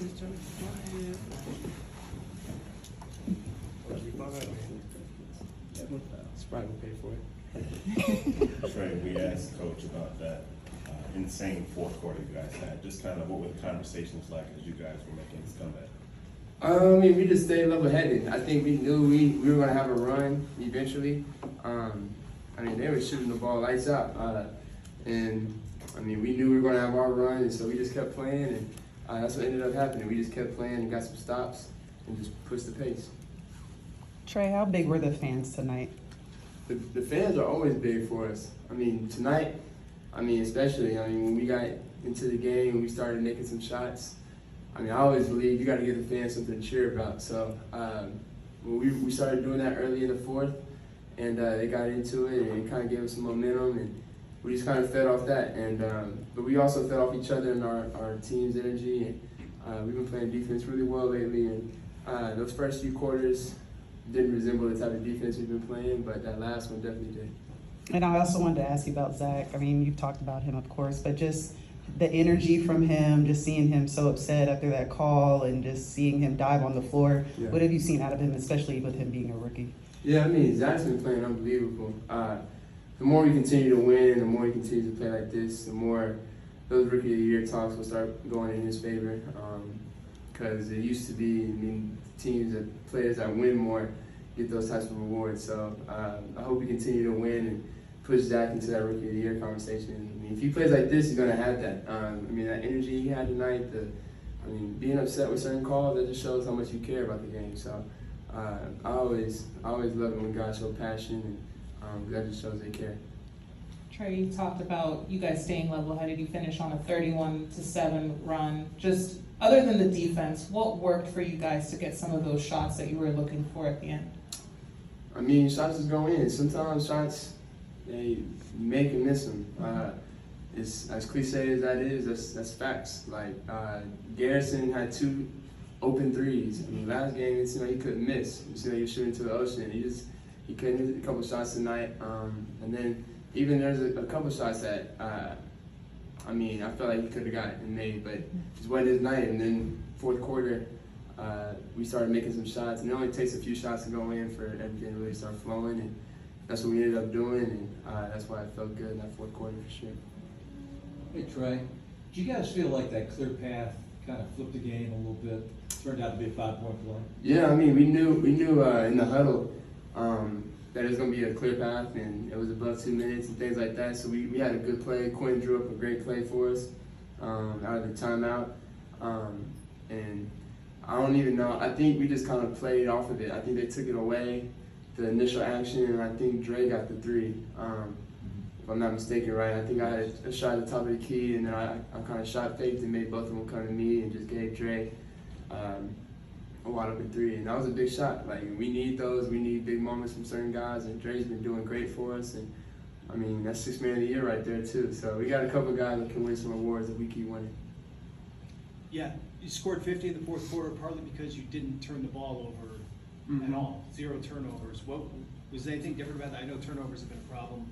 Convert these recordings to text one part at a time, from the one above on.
It's probably gonna pay for it. Trae, we asked Coach about that insane fourth quarter you guys had. Just kind of what were the conversations like as you guys were making this comeback? I mean, we just stayed level-headed. I think we knew we were gonna have a run eventually. I mean, they were shooting the ball lights out, and I mean, we knew we were gonna have our run, and so we just kept playing, and that's what ended up happening. We just kept playing and got some stops, and just pushed the pace. Trae, how big were the fans tonight? The fans are always big for us. I mean, tonight, especially, when we got into the game, we started making some shots. I always believe you got to give the fans something to cheer about. So when we started doing that early in the fourth, and they got into it, and it kind of gave us some momentum, and we just kind of fed off that. And but we also fed off each other and our team's energy. And we've been playing defense really well lately, and those first few quarters didn't resemble the type of defense we've been playing, but that last one definitely did. And I also wanted to ask you about Zach. I mean, you've talked about him, of course, but just the energy from him, just seeing him so upset after that call and just seeing him dive on the floor. Yeah. What have you seen out of him, especially with him being a rookie? Yeah, Zach's been playing unbelievable. The more we continue to win, the more he continues to play like this, the more those Rookie of the Year talks will start going in his favor. Because it used to be, players that win more get those types of rewards. So I hope we continue to win and push Zach into that Rookie of the Year conversation. If he plays like this, he's going to have that. That energy he had tonight, being upset with certain calls, that just shows how much you care about the game. So I always love it when guys show passion, and that just shows they care. Trae, you talked about you guys staying level-headed. You finished on a 31-7 run. Just other than the defense, what worked for you guys to get some of those shots that you were looking for at the end? Shots just go in. Sometimes shots, they make and miss them. It's as cliche as that is. That's facts. Like Garrison had 2 open threes. Last game it seemed like he couldn't miss. It seemed like he was shooting to the ocean. He couldn't hit a couple shots tonight. And then even there's a couple shots that I felt like he could have got it and made, but just wasn't his night. And then fourth quarter, we started making some shots, and it only takes a few shots to go in for everything to really start flowing, and that's what we ended up doing, and that's why it felt good in that fourth quarter for sure. Hey Trae, did you guys feel like that clear path kind of flipped the game a little bit? Turned out to be a 5-point play. Yeah, we knew in the huddle that it was going to be a clear path, and it was above 2 minutes and things like that. So we had a good play. Quinn drew up a great play for us out of the timeout, and I don't even know. I think we just kind of played off of it. I think they took it away, the initial action, and I think Trae got the 3. If I'm not mistaken, right? I think I had a shot at the top of the key, and then I kind of shot faked and made both of them come to me and just gave Trae a wide open 3, and that was a big shot. Like, we need those. We need big moments from certain guys, and Trae's been doing great for us. And that's 6th man of the year right there too. So we got a couple of guys that can win some awards if we keep winning. Yeah, you scored 50 in the fourth quarter, partly because you didn't turn the ball over at all. 0 turnovers. What was there anything different about that? I know turnovers have been a problem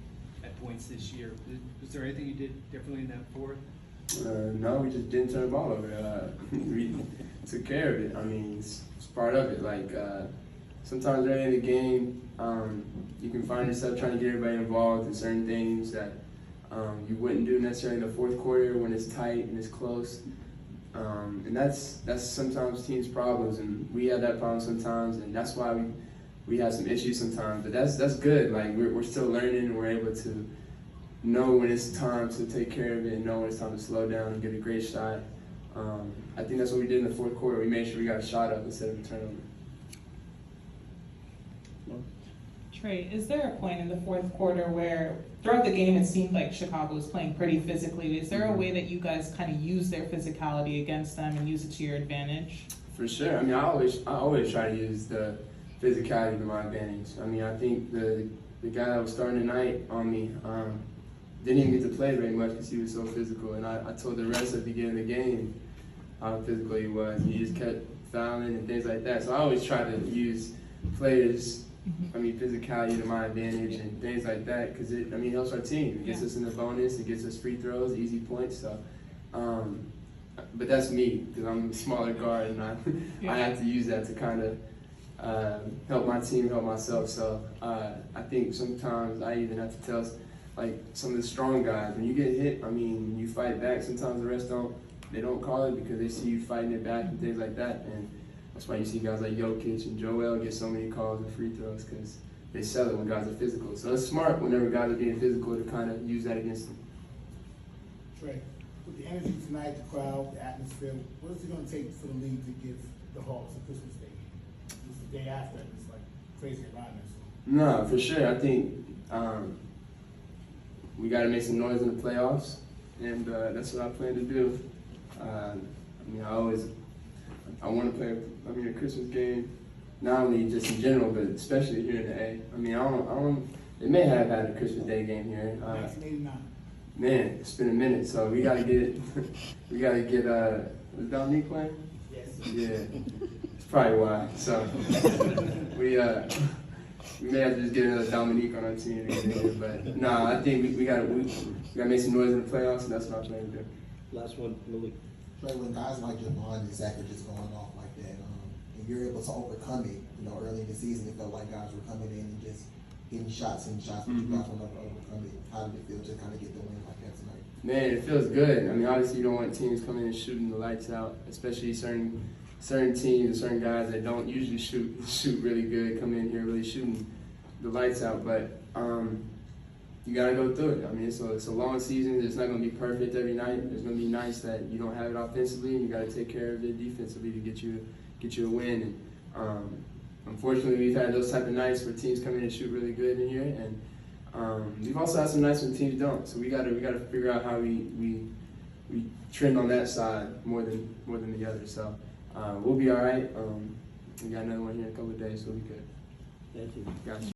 at points this year. Was there anything you did differently in that fourth? No, we just didn't turn the ball over. We took care of it. It's part of it. Like sometimes early in the game, you can find yourself trying to get everybody involved in certain things that you wouldn't do necessarily in the fourth quarter when it's tight and it's close. And that's sometimes teams' problems, and we have that problem sometimes, and that's why we have some issues sometimes. But that's good. Like we're still learning, and we're able to know when it's time to take care of it and know when it's time to slow down and get a great shot. I think that's what we did in the fourth quarter. We made sure we got a shot up instead of a turnover. Trae, is there a point in the fourth quarter where throughout the game it seemed like Chicago was playing pretty physically? Is there a way that you guys kind of use their physicality against them and use it to your advantage? For sure. I always try to use the physicality to my advantage. I think the guy that was starting tonight on me didn't even get to play very much because he was so physical. And I told the rest at the beginning of the game how physical he was. He just kept fouling and things like that. So I always try to use players' physicality to my advantage and things like that because it helps our team. It gets us in the bonus. It gets us free throws, easy points. So, but but that's me because I'm a smaller guard and I Yeah. I have to use that to kind of help my team, help myself. So I think sometimes I even have to tell like some of the strong guys when you get hit. I mean, you fight back. Sometimes the rest don't. They don't call it because they see you fighting it back and things like that. And that's why you see guys like Jokic and Joel get so many calls and free throws because they sell it when guys are physical. So it's smart whenever guys are being physical to kind of use that against them. Trae, with the energy tonight, the crowd, the atmosphere, what is it going to take for the league to give the Hawks a Christmas Day game? It's the day after, it's like crazy environment. So. No, for sure. I think we got to make some noise in the playoffs, and that's what I plan to do. I mean, I want to play. I mean, a Christmas game, not only just in general, but especially here in the A. I mean, I don't. They may have had a Christmas Day game here. 1989. Man, it's been a minute, so we got to get. We got to get. Was Dominique playing? Yes. Yeah, it's probably why. So we may have to just get another Dominique on our team to get in here. But no, I think we got to make some noise in the playoffs, and that's what I plan to do. Last one, Malik. Trae, when guys like Javon and Zach are just going off like that, and you're able to overcome it, early in the season, it felt like guys were coming in and just hitting shots, but you guys were able to overcome it. How did it feel to kind of get the win like that tonight? Man, it feels good. I mean, obviously you don't want teams coming in and shooting the lights out, especially certain teams, certain guys that don't usually shoot really good, come in here really shooting the lights out. But you gotta go through it. I mean, it's a long season. It's not gonna be perfect every night. There's gonna be nights that you don't have it offensively, and you gotta take care of it defensively to get you a win. And unfortunately, we've had those type of nights where teams come in and shoot really good in here, and we've also had some nights when teams don't. So we gotta figure out how we trend on that side more than the other. So we'll be all right. We got another one here in a couple of days, so we'll be good. Thank you. Gotcha.